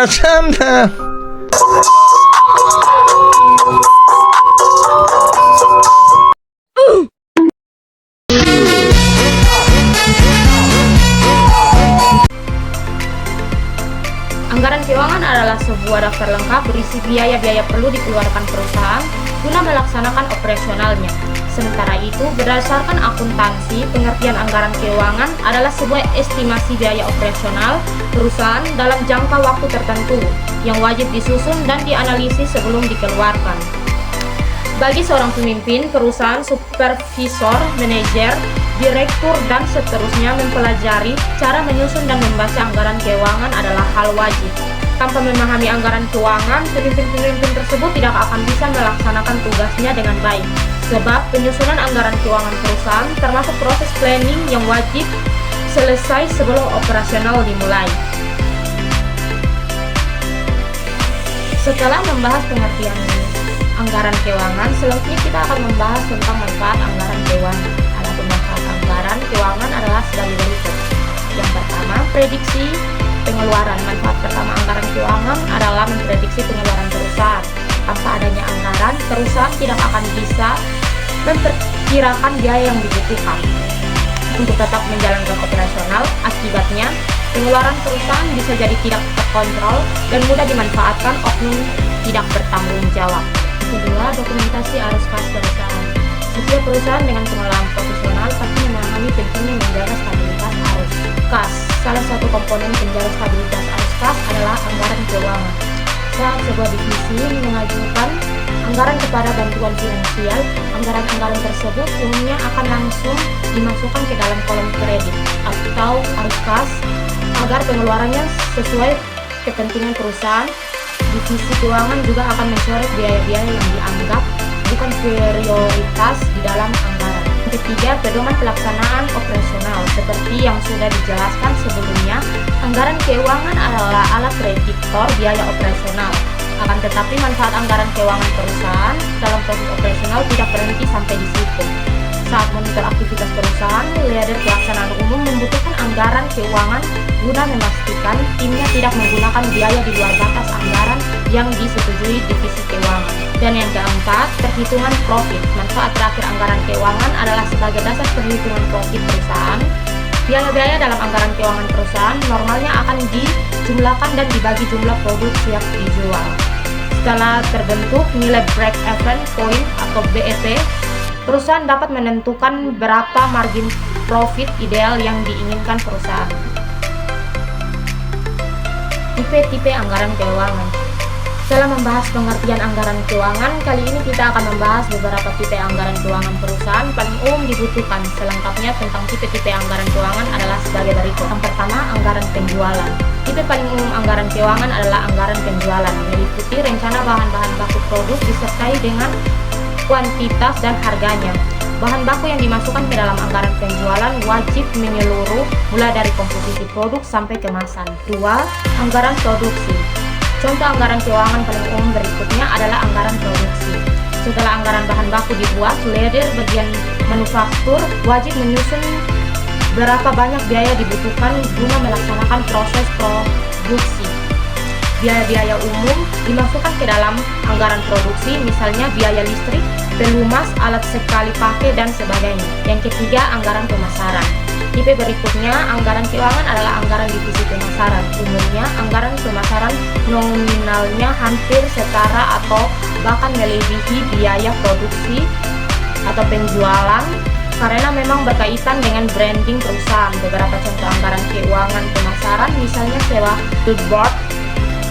Santa. Anggaran keuangan adalah sebuah daftar lengkap berisi biaya-biaya perlu dikeluarkan perusahaan guna melaksanakan operasionalnya. Sementara itu, berdasarkan akuntansi, pengertian anggaran keuangan adalah sebuah estimasi biaya operasional perusahaan dalam jangka waktu tertentu yang wajib disusun dan dianalisis sebelum dikeluarkan. Bagi seorang pemimpin perusahaan, supervisor, manajer, direktur, dan seterusnya, mempelajari cara menyusun dan membaca anggaran keuangan adalah hal wajib. Tanpa memahami anggaran keuangan, pemimpin-pemimpin tersebut tidak akan bisa melaksanakan tugasnya dengan baik. Sebab penyusunan anggaran keuangan perusahaan termasuk proses planning yang wajib selesai sebelum operasional dimulai. Setelah membahas pengertian anggaran keuangan, selanjutnya kita akan membahas tentang manfaat anggaran keuangan. Adapun manfaat anggaran keuangan adalah sebagai berikut. Yang pertama, prediksi pengeluaran. Manfaat pertama anggaran keuangan adalah memprediksi pengeluaran perusahaan. Tanpa adanya anggaran, perusahaan tidak akan bisa memperkirakan biaya yang dibutuhkan untuk tetap menjalankan operasional. Akibatnya, pengeluaran perusahaan bisa jadi tidak terkontrol dan mudah dimanfaatkan oknum tidak bertanggung jawab. Kedua, dokumentasi arus kas perusahaan. Setiap perusahaan dengan pengelolaan profesional pasti memahami pentingnya menjaga stabilitas arus kas. Salah satu komponen penjaga stabilitas arus kas adalah anggaran keuangan. Saat sebuah divisi mengajukan anggaran kepada bantuan finansial, anggaran-anggaran tersebut umumnya akan langsung dimasukkan ke dalam kolom kredit atau arus kas agar pengeluarannya sesuai kepentingan perusahaan. Divisi keuangan juga akan mencoret biaya-biaya yang dianggap bukan prioritas di dalam anggaran. Ketiga, pedoman pelaksanaan operasional. Seperti yang sudah dijelaskan sebelumnya, anggaran keuangan adalah alat prediktor biaya operasional. Akan tetapi manfaat anggaran keuangan perusahaan dalam proses operasional tidak berhenti sampai di situ. Saat monitor aktivitas perusahaan, leader pelaksanaan umum membutuhkan anggaran keuangan guna memastikan timnya tidak menggunakan biaya di luar batas anggaran yang disetujui divisi keuangan. Dan yang keempat, perhitungan profit. Manfaat terakhir anggaran keuangan adalah sebagai dasar perhitungan profit perusahaan. Biaya-biaya dalam anggaran keuangan perusahaan normalnya akan dijumlahkan dan dibagi jumlah produk siap dijual. Setelah terbentuk nilai break-even point atau BEP, perusahaan dapat menentukan berapa margin profit ideal yang diinginkan perusahaan. Tipe-tipe anggaran keuangan. Setelah membahas pengertian anggaran keuangan, kali ini kita akan membahas beberapa tipe anggaran keuangan perusahaan paling umum dibutuhkan. Selengkapnya tentang tipe-tipe anggaran keuangan adalah sebagai berikut. Yang pertama, anggaran penjualan. Tipe paling umum anggaran keuangan adalah anggaran penjualan, meliputi rencana bahan-bahan baku produk disertai dengan kuantitas dan harganya. Bahan baku yang dimasukkan ke dalam anggaran penjualan wajib menyeluruh mulai dari komposisi produk sampai kemasan. 2. Anggaran produksi. Contoh anggaran keuangan paling umum berikutnya adalah anggaran produksi. Setelah anggaran bahan baku dibuat, leader bagian manufaktur wajib menyusun berapa banyak biaya dibutuhkan guna melaksanakan proses produksi. Biaya-biaya umum dimasukkan ke dalam anggaran produksi, misalnya biaya listrik, pelumas, alat sekali pakai, dan sebagainya. Yang ketiga, anggaran pemasaran. Tipe berikutnya, anggaran keuangan adalah anggaran divisi pemasaran. Umumnya, anggaran pemasaran nominalnya hampir setara atau bahkan melebihi biaya produksi atau penjualan karena memang berkaitan dengan branding perusahaan. Beberapa contoh anggaran keuangan pemasaran, misalnya sewa billboard,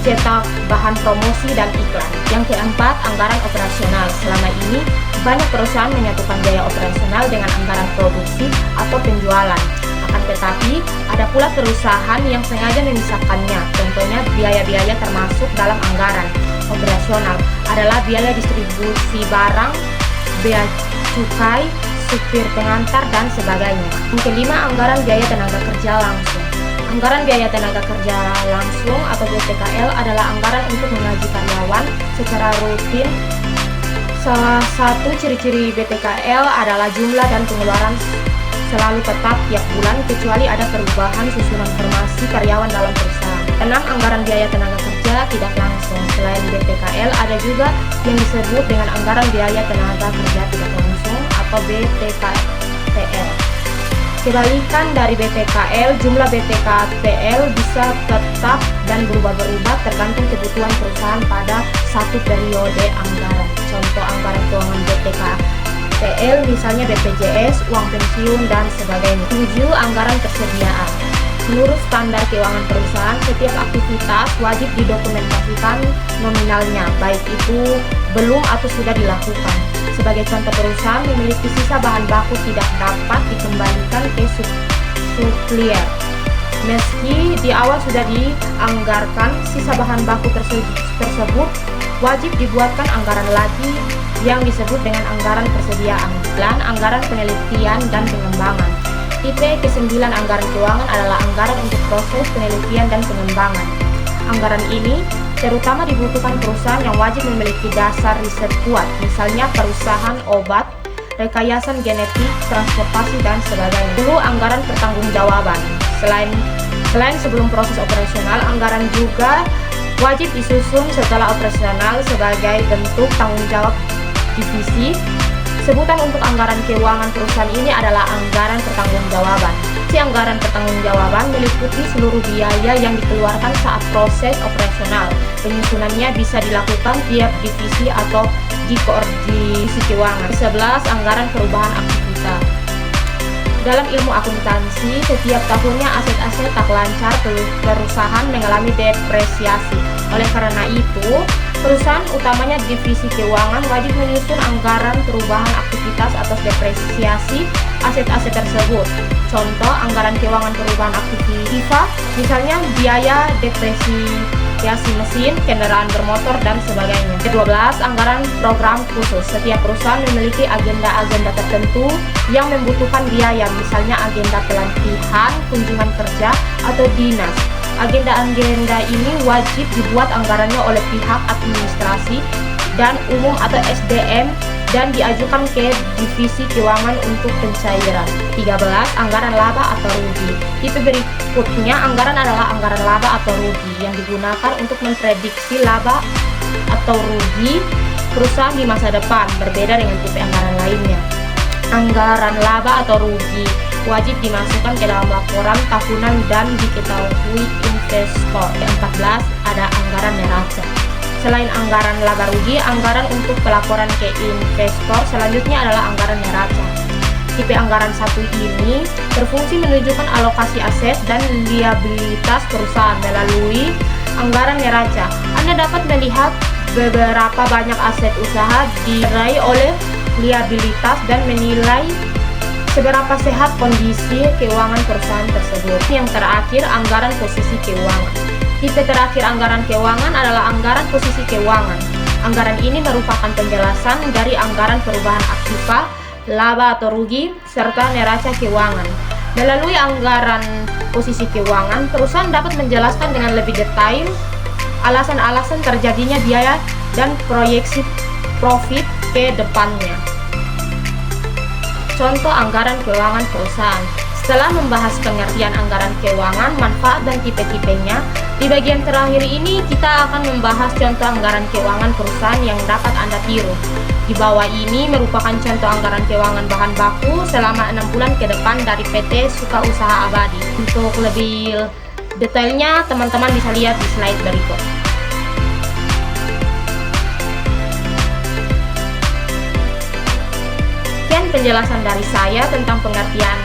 cetak bahan promosi, dan iklan. Yang keempat, anggaran operasional. Selama ini, banyak perusahaan menyatukan biaya operasional dengan anggaran produksi atau penjualan. Akan tetapi, ada pula perusahaan yang sengaja memisahkannya. Contohnya, biaya-biaya termasuk dalam anggaran operasional adalah biaya distribusi barang, bea cukai, supir pengantar, dan sebagainya. Yang kelima, anggaran biaya tenaga kerja langsung. Anggaran biaya tenaga kerja langsung atau BTKL adalah anggaran untuk menggaji karyawan secara rutin. Salah satu ciri-ciri BTKL adalah jumlah dan pengeluaran selalu tetap tiap bulan kecuali ada perubahan susunan formasi karyawan dalam perusahaan. Enam, anggaran biaya tenaga kerja tidak langsung. Selain BPKL, ada juga yang disebut dengan anggaran biaya tenaga kerja tidak langsung atau BTKPL. Kebalikan dari BTKL, jumlah BTKPL bisa tetap dan berubah-ubah tergantung kebutuhan perusahaan pada satu periode anggaran. Contoh anggaran keuangan BTKPL misalnya BPJS, uang pensiun, dan sebagainya. 7. Anggaran persediaan. Menurut standar keuangan perusahaan, setiap aktivitas wajib didokumentasikan nominalnya, baik itu belum atau sudah dilakukan. Sebagai contoh, perusahaan memiliki sisa bahan baku tidak dapat dikembalikan ke supplier. Meski di awal sudah dianggarkan, sisa bahan baku tersebut wajib dibuatkan anggaran lagi yang disebut dengan anggaran persediaan. Dan anggaran penelitian dan pengembangan. Tipe ke-9 anggaran keuangan adalah anggaran untuk proses penelitian dan pengembangan. Anggaran ini terutama dibutuhkan perusahaan yang wajib memiliki dasar riset kuat, misalnya perusahaan obat, rekayasa genetik, transportasi, dan sebagainya. 10. Anggaran pertanggungjawaban. Selain sebelum proses operasional, anggaran juga wajib disusun setelah operasional sebagai bentuk tanggung jawab divisi. Sebutan untuk anggaran keuangan perusahaan ini adalah anggaran pertanggungjawaban. Si anggaran pertanggungjawaban meliputi seluruh biaya yang dikeluarkan saat proses operasional. Penyusunannya bisa dilakukan tiap divisi atau di koordinasi keuangan. 11. Anggaran perubahan aktivitas. Dalam ilmu akuntansi, setiap tahunnya aset-aset tak lancar perusahaan mengalami depresiasi. Oleh karena itu, perusahaan utamanya divisi keuangan wajib menyusun anggaran perubahan aktivitas atas depresiasi aset-aset tersebut. Contoh anggaran keuangan perubahan aktivitas, misalnya biaya depresiasi mesin, kendaraan bermotor, dan sebagainya. 12. Anggaran program khusus. Setiap perusahaan memiliki agenda-agenda tertentu yang membutuhkan biaya, misalnya agenda pelatihan, kunjungan kerja, atau dinas. Agenda-agenda ini wajib dibuat anggarannya oleh pihak administrasi dan umum atau SDM dan diajukan ke divisi keuangan untuk pencairan. 13. Anggaran laba atau rugi. Tipe berikutnya anggaran adalah anggaran laba atau rugi yang digunakan untuk memprediksi laba atau rugi perusahaan di masa depan, berbeda dengan tipe anggaran lainnya. Anggaran laba atau rugi wajib dimasukkan ke dalam laporan tahunan dan diketahui investor. 14. Ada anggaran neraca. Selain anggaran laba rugi, anggaran untuk pelaporan ke investor selanjutnya adalah anggaran neraca. Tipe anggaran satu ini berfungsi menunjukkan alokasi aset dan liabilitas perusahaan melalui anggaran neraca. Anda dapat melihat beberapa banyak aset usaha diraih oleh liabilitas dan menilai seberapa sehat kondisi keuangan perusahaan tersebut. Yang terakhir, anggaran posisi keuangan. Tipe terakhir anggaran keuangan adalah anggaran posisi keuangan. Anggaran ini merupakan penjelasan dari anggaran perubahan aktiva, laba atau rugi, serta neraca keuangan. Melalui anggaran posisi keuangan, perusahaan dapat menjelaskan dengan lebih detail alasan-alasan terjadinya biaya dan proyeksi profit ke depannya. Contoh anggaran keuangan perusahaan. Setelah membahas pengertian anggaran keuangan, manfaat dan tipe-tipenya, di bagian terakhir ini kita akan membahas contoh anggaran keuangan perusahaan yang dapat Anda tiru. Di bawah ini merupakan contoh anggaran keuangan bahan baku selama 6 bulan ke depan dari PT Suka Usaha Abadi. Untuk lebih detailnya, teman-teman bisa lihat di slide berikut. Penjelasan dari saya tentang pengertian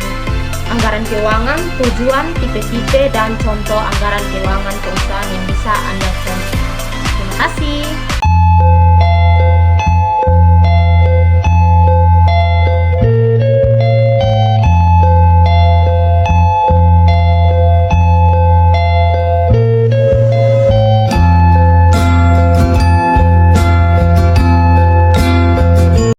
anggaran keuangan, tujuan, tipe-tipe, dan contoh anggaran keuangan perusahaan yang bisa Anda contoh. Terima kasih.